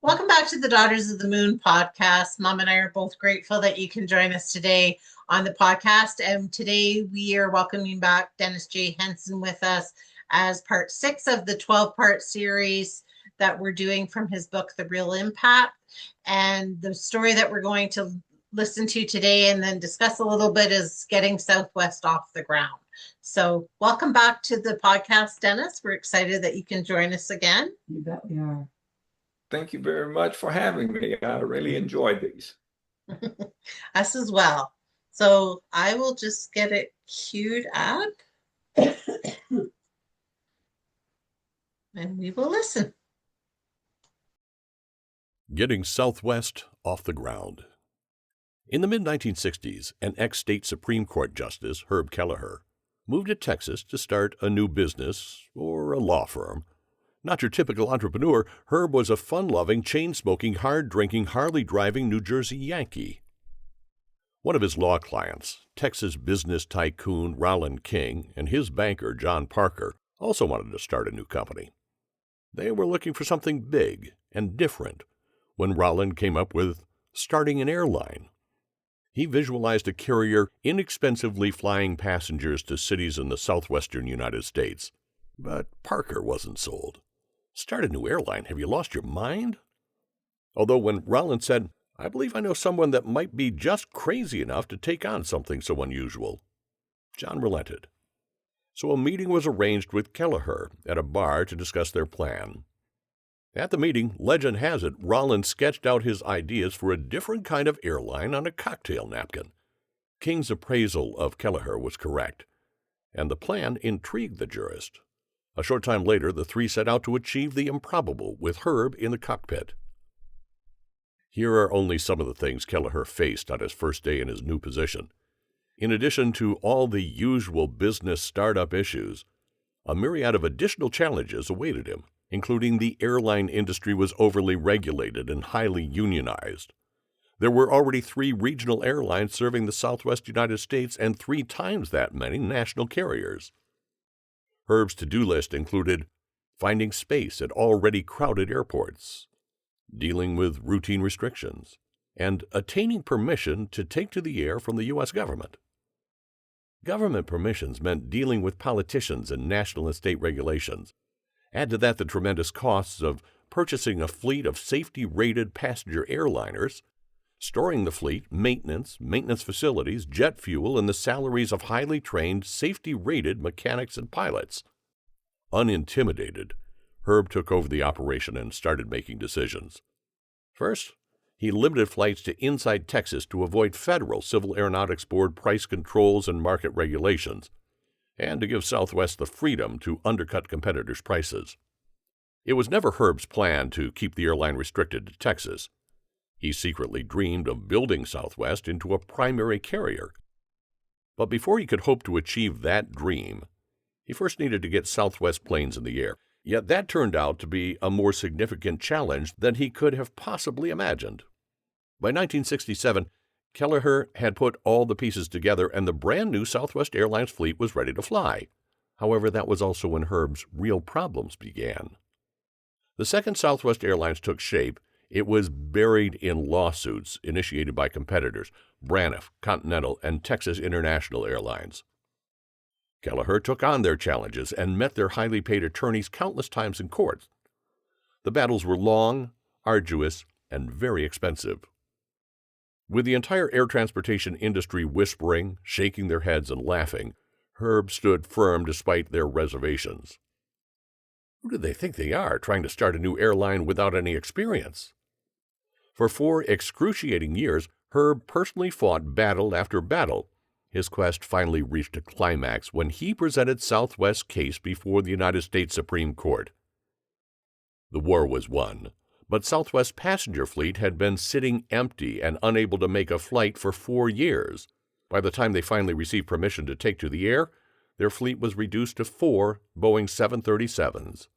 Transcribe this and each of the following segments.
Welcome back to the Daughters of the Moon podcast. Mom and I are both grateful that you can join us today on the podcast. And today we are welcoming back Dennis J. Henson with us as part 6 of the 12-part series that we're doing from his book, The Real Impact. And the story that we're going to listen to today and then discuss a little bit is getting Southwest off the ground. So welcome back to the podcast, Dennis. We're excited that you can join us again. You bet we are. Thank you very much for having me. I really enjoyed these. Us as well. So I will just get it queued up and we will listen. Getting Southwest off the ground. In the mid-1960s, an ex-state Supreme Court Justice, Herb Kelleher, moved to Texas to start a new business or a law firm. Not your typical entrepreneur, Herb was a fun-loving, chain-smoking, hard-drinking, Harley-driving New Jersey Yankee. One of his law clients, Texas business tycoon Rollin King, and his banker, John Parker, also wanted to start a new company. They were looking for something big and different when Rollin came up with starting an airline. He visualized a carrier inexpensively flying passengers to cities in the southwestern United States. But Parker wasn't sold. Start a new airline? Have you lost your mind? Although when Rollin said, I believe I know someone that might be just crazy enough to take on something so unusual, John relented. So a meeting was arranged with Kelleher at a bar to discuss their plan. At the meeting, legend has it, Rollin sketched out his ideas for a different kind of airline on a cocktail napkin. King's appraisal of Kelleher was correct, and the plan intrigued the jurist. A short time later, the three set out to achieve the improbable with Herb in the cockpit. Here are only some of the things Kelleher faced on his first day in his new position. In addition to all the usual business startup issues, a myriad of additional challenges awaited him, including the airline industry was overly regulated and highly unionized. There were already 3 regional airlines serving the southwest United States and 3 times that many national carriers. Herb's to-do list included finding space at already crowded airports, dealing with routine restrictions, and attaining permission to take to the air from the U.S. government. Government permissions meant dealing with politicians and national and state regulations. Add to that the tremendous costs of purchasing a fleet of safety-rated passenger airliners, storing the fleet, maintenance facilities, jet fuel, and the salaries of highly trained, safety-rated mechanics and pilots. Unintimidated, Herb took over the operation and started making decisions. First, he limited flights to inside Texas to avoid federal Civil Aeronautics Board price controls and market regulations, and to give Southwest the freedom to undercut competitors' prices. It was never Herb's plan to keep the airline restricted to Texas. He secretly dreamed of building Southwest into a primary carrier. But before he could hope to achieve that dream, he first needed to get Southwest planes in the air. Yet that turned out to be a more significant challenge than he could have possibly imagined. By 1967, Kelleher had put all the pieces together and the brand new Southwest Airlines fleet was ready to fly. However, that was also when Herb's real problems began. The second Southwest Airlines took shape, it was buried in lawsuits initiated by competitors, Braniff, Continental, and Texas International Airlines. Kelleher took on their challenges and met their highly paid attorneys countless times in court. The battles were long, arduous, and very expensive. With the entire air transportation industry whispering, shaking their heads, and laughing, Herb stood firm despite their reservations. Who do they think they are, trying to start a new airline without any experience? For 4 excruciating years, Herb personally fought battle after battle. His quest finally reached a climax when he presented Southwest's case before the United States Supreme Court. The war was won, but Southwest's passenger fleet had been sitting empty and unable to make a flight for 4 years. By the time they finally received permission to take to the air, their fleet was reduced to 4 Boeing 737s.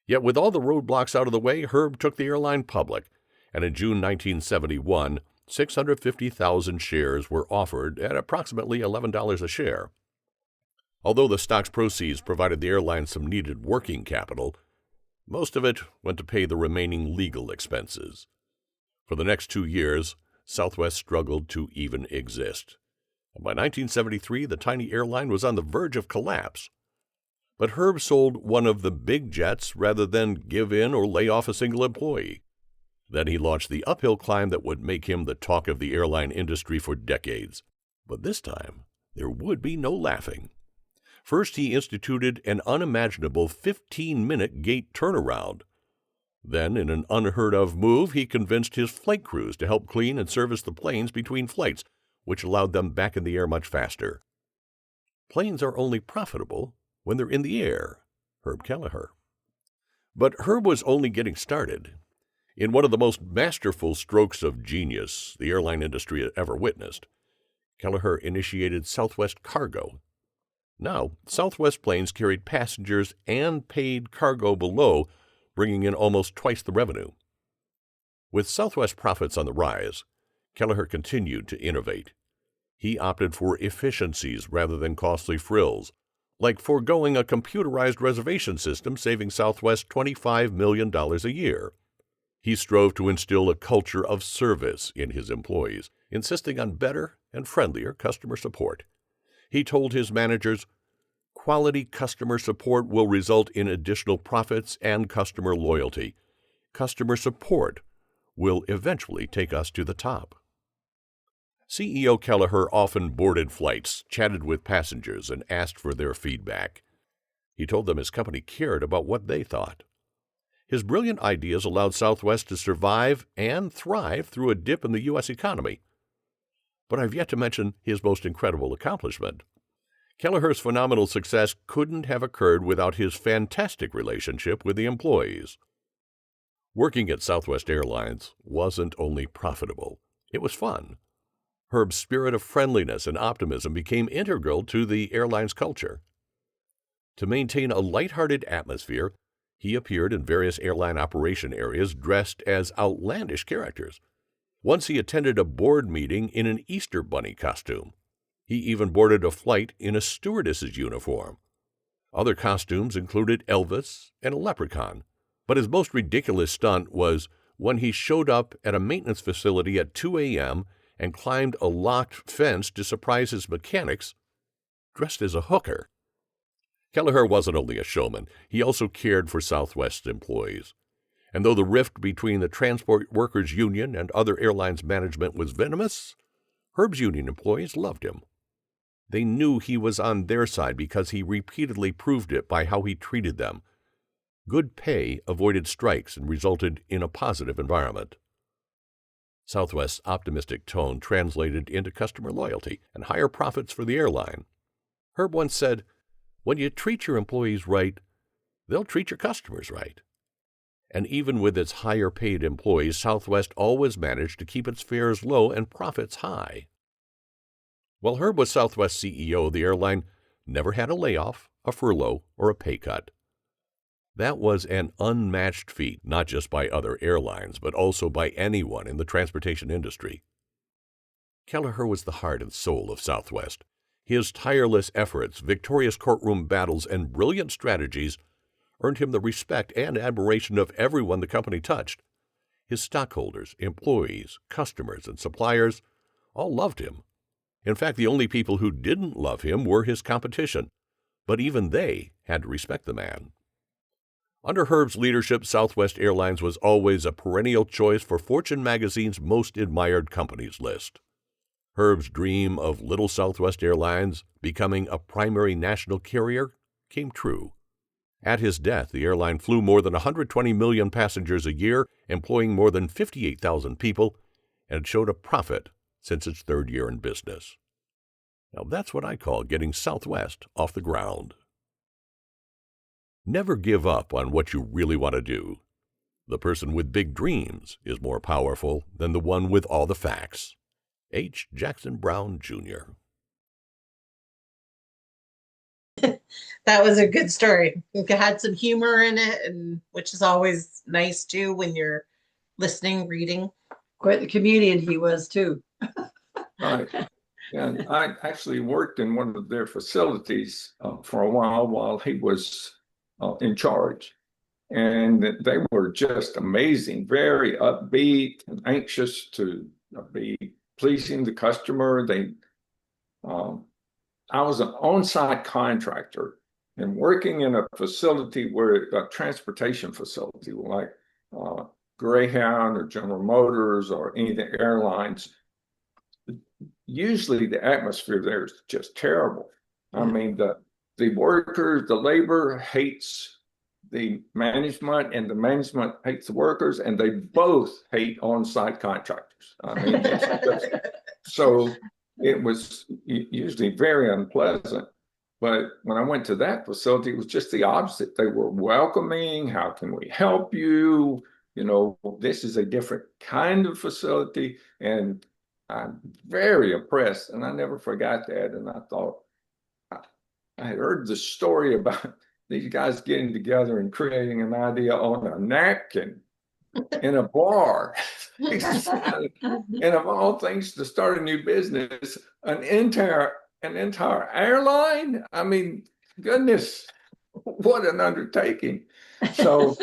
Yet with all the roadblocks out of the way, Herb took the airline public, and in June 1971, 650,000 shares were offered at approximately $11 a share. Although the stock's proceeds provided the airline some needed working capital, Most of it went to pay the remaining legal expenses. For the next 2 years, Southwest struggled to even exist. And by 1973, the tiny airline was on the verge of collapse. But Herb sold one of the big jets rather than give in or lay off a single employee. Then he launched the uphill climb that would make him the talk of the airline industry for decades. But this time, there would be no laughing. First, he instituted an unimaginable 15-minute gate turnaround. Then, in an unheard-of move, he convinced his flight crews to help clean and service the planes between flights, which allowed them back in the air much faster. Planes are only profitable when they're in the air, Herb Kelleher. But Herb was only getting started. In one of the most masterful strokes of genius the airline industry ever witnessed, Kelleher initiated Southwest Cargo. Now, Southwest planes carried passengers and paid cargo below, bringing in almost twice the revenue. With Southwest profits on the rise, Kelleher continued to innovate. He opted for efficiencies rather than costly frills, like foregoing a computerized reservation system saving Southwest $25 million a year. He strove to instill a culture of service in his employees, insisting on better and friendlier customer support. He told his managers, "Quality customer support will result in additional profits and customer loyalty. Customer support will eventually take us to the top." CEO Kelleher often boarded flights, chatted with passengers, and asked for their feedback. He told them his company cared about what they thought. His brilliant ideas allowed Southwest to survive and thrive through a dip in the U.S. economy. But I've yet to mention his most incredible accomplishment. Kelleher's phenomenal success couldn't have occurred without his fantastic relationship with the employees. Working at Southwest Airlines wasn't only profitable, it was fun. Herb's spirit of friendliness and optimism became integral to the airline's culture. To maintain a lighthearted atmosphere, he appeared in various airline operation areas dressed as outlandish characters. Once he attended a board meeting in an Easter bunny costume. He even boarded a flight in a stewardess's uniform. Other costumes included Elvis and a leprechaun, but his most ridiculous stunt was when he showed up at a maintenance facility at 2 a.m. and climbed a locked fence to surprise his mechanics, dressed as a hooker. Kelleher wasn't only a showman, he also cared for Southwest's employees. And though the rift between the Transport Workers Union and other airlines' management was venomous, Herb's union employees loved him. They knew he was on their side because he repeatedly proved it by how he treated them. Good pay avoided strikes and resulted in a positive environment. Southwest's optimistic tone translated into customer loyalty and higher profits for the airline. Herb once said, "When you treat your employees right, they'll treat your customers right." And even with its higher-paid employees, Southwest always managed to keep its fares low and profits high. While Herb was Southwest CEO, the airline never had a layoff, a furlough, or a pay cut. That was an unmatched feat, not just by other airlines, but also by anyone in the transportation industry. Kelleher was the heart and soul of Southwest. His tireless efforts, victorious courtroom battles, and brilliant strategies earned him the respect and admiration of everyone the company touched. His stockholders, employees, customers, and suppliers all loved him. In fact, the only people who didn't love him were his competition, but even they had to respect the man. Under Herb's leadership, Southwest Airlines was always a perennial choice for Fortune magazine's most admired companies list. Herb's dream of Little Southwest Airlines becoming a primary national carrier came true. At his death, the airline flew more than 120 million passengers a year, employing more than 58,000 people, and showed a profit since its third year in business. Now that's what I call getting Southwest off the ground. Never give up on what you really want to do. The person with big dreams is more powerful than the one with all the facts. H. Jackson Brown, Jr. That was a good story. It had some humor in it, and which is always nice too when you're listening, reading. Quite the comedian he was too. Right. And I actually worked in one of their facilities for a while he was in charge. And they were just amazing, very upbeat and anxious to be pleasing the customer. I was an on-site contractor and working in a facility where a transportation facility like Greyhound or General Motors or any of the airlines. Usually the atmosphere there is just terrible. I mean, the workers, the labor hates the management and the management hates the workers, and they both hate on-site contractors. I mean, so it was usually very unpleasant. But when I went to that facility, it was just the opposite. They were welcoming. How can we help you? You know, this is a different kind of facility. And I'm very impressed. And I never forgot that. And I thought, I had heard the story about these guys getting together and creating an idea on a napkin in a bar. And of all things, to start a new business, an entire airline. I mean, goodness, what an undertaking. So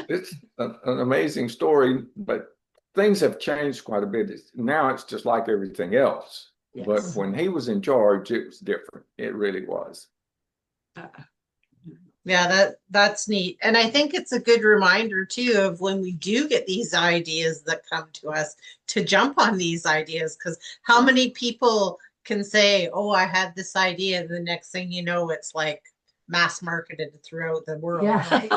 it's an amazing story, but things have changed quite a bit. Now it's just like everything else. Yes. But when he was in charge, it was different. It really was. Yeah, that's neat. And I think it's a good reminder too of when we do get these ideas that come to us to jump on these ideas, because how many people can say, oh, I had this idea, and the next thing you know, it's like mass marketed throughout the world. Yeah. Right?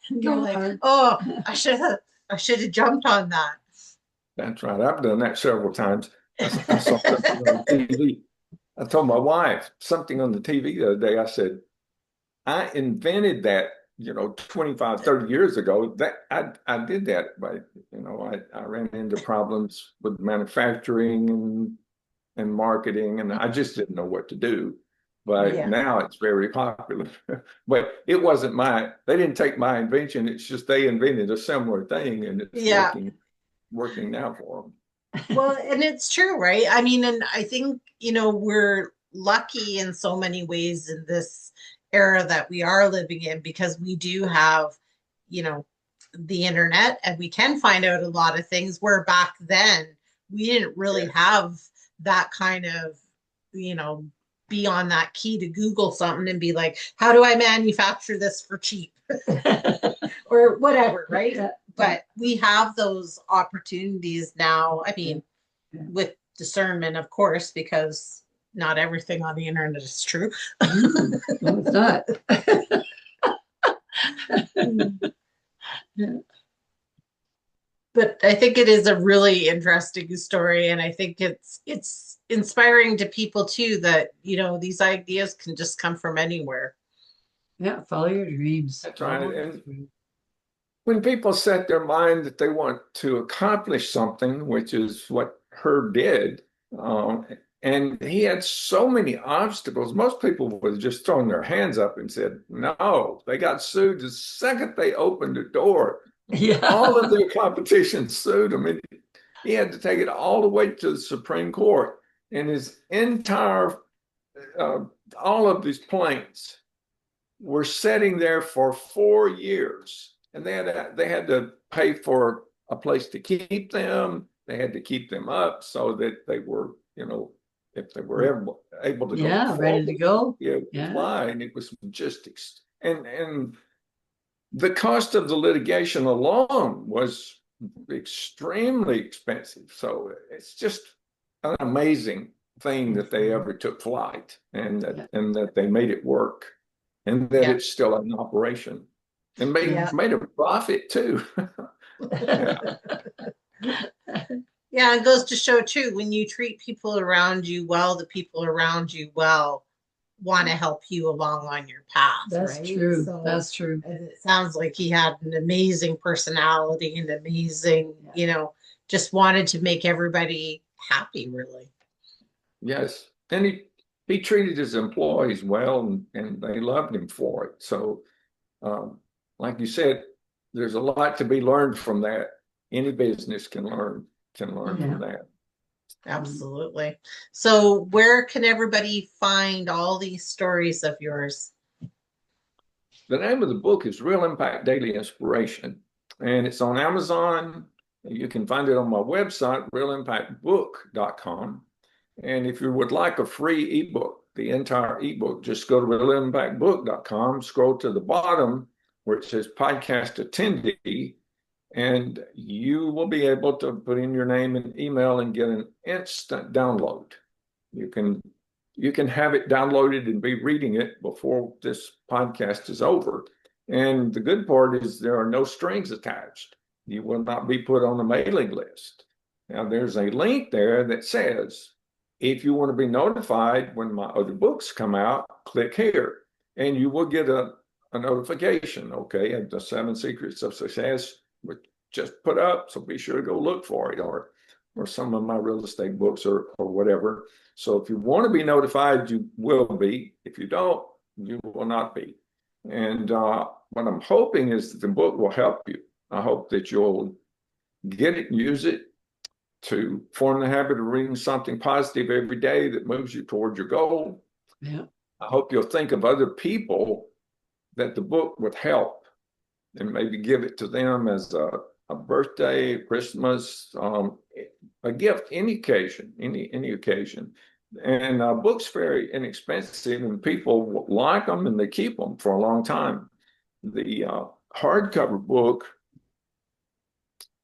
You're like, oh, I should have jumped on that. That's right. I've done that several times. I saw something on TV. I told my wife something on the TV the other day. I said, I invented that, 25, 30 years ago. That I did that, but I ran into problems with manufacturing and marketing, and I just didn't know what to do. But now it's very popular. But it wasn't they didn't take my invention. It's just they invented a similar thing, and it's working now for them. Well, and it's true, right? I mean, and I think, we're lucky in so many ways in this era that we are living in, because we do have, the internet, and we can find out a lot of things, where back then we didn't really have that kind of, be on that key to Google something and be like, how do I manufacture this for cheap? Or whatever, right? But we have those opportunities now. I mean, with discernment, of course, because not everything on the internet is true. No, it's not. But I think it is a really interesting story, and I think it's inspiring to people too, that these ideas can just come from anywhere. Yeah, follow your dreams. That's right. And when people set their mind that they want to accomplish something, which is what Herb did, and he had so many obstacles, most people would have just thrown their hands up and said, no. They got sued the second they opened the door. Yeah. All of their competition sued him. And he had to take it all the way to the Supreme Court. And his entire, all of these planes were sitting there for 4 years. And they had to pay for a place to keep them. They had to keep them up so that they were, if they were able to go forward, ready to go. Fly. And it was just, and the cost of the litigation alone was extremely expensive. So it's just an amazing thing that they ever took flight, and that they made it work, and that it's still in operation, and made a profit too. Yeah, it goes to show too, when you treat people around you well, the people around you well want to help you along on your path. That's right? true. So, that's true. It sounds like he had an amazing personality and amazing, just wanted to make everybody happy, really. Yes. And he treated his employees well, and they loved him for it. So, like you said, there's a lot to be learned from that. Any business can learn from that. Absolutely. So where can everybody find all these stories of yours? the name of the book is Real Impact Daily Inspiration, and it's on Amazon. You can find it on my website, realimpactbook.com. And if you would like a free ebook, the entire ebook, just go to realimpactbook.com, scroll to the bottom where it says Podcast Attendee, and you will be able to put in your name and email and get an instant download. You can have it downloaded and be reading it before this podcast is over. And the good part is there are no strings attached. You will not be put on a mailing list. Now, there's a link there that says, if you want to be notified when my other books come out, click here, and you will get a notification, okay? And the 7 Secrets of Success was just put up, so be sure to go look for it, or some of my real estate books or whatever. So if you want to be notified, you will be. If you don't, you will not be. And what I'm hoping is that the book will help you. I hope that you'll get it and use it to form the habit of reading something positive every day that moves you toward your goal. Yeah. I hope you'll think of other people that the book would help and maybe give it to them as a birthday, Christmas, a gift, any occasion, any occasion. And books very inexpensive, and people like them and they keep them for a long time. The hardcover book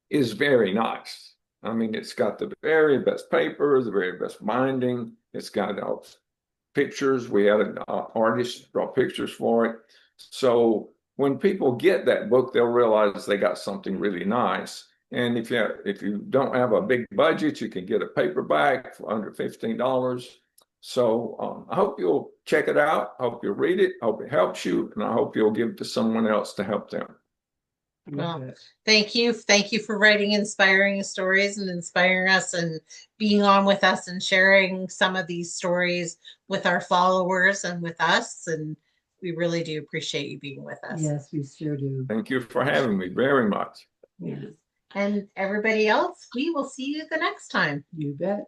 is very nice. I mean, it's got the very best paper, the very best binding. It's got pictures. We had an artist draw pictures for it. So when people get that book, they'll realize they got something really nice. And if you don't have a big budget, you can get a paperback for under $15. So I hope you'll check it out. I hope you'll read it. I hope it helps you. And I hope you'll give it to someone else to help them. Well, thank you. Thank you for writing inspiring stories and inspiring us and being on with us and sharing some of these stories with our followers and with us. And we really do appreciate you being with us. Yes, we sure do. Thank you for having me very much. Yes, And everybody else, we will see you the next time. you bet.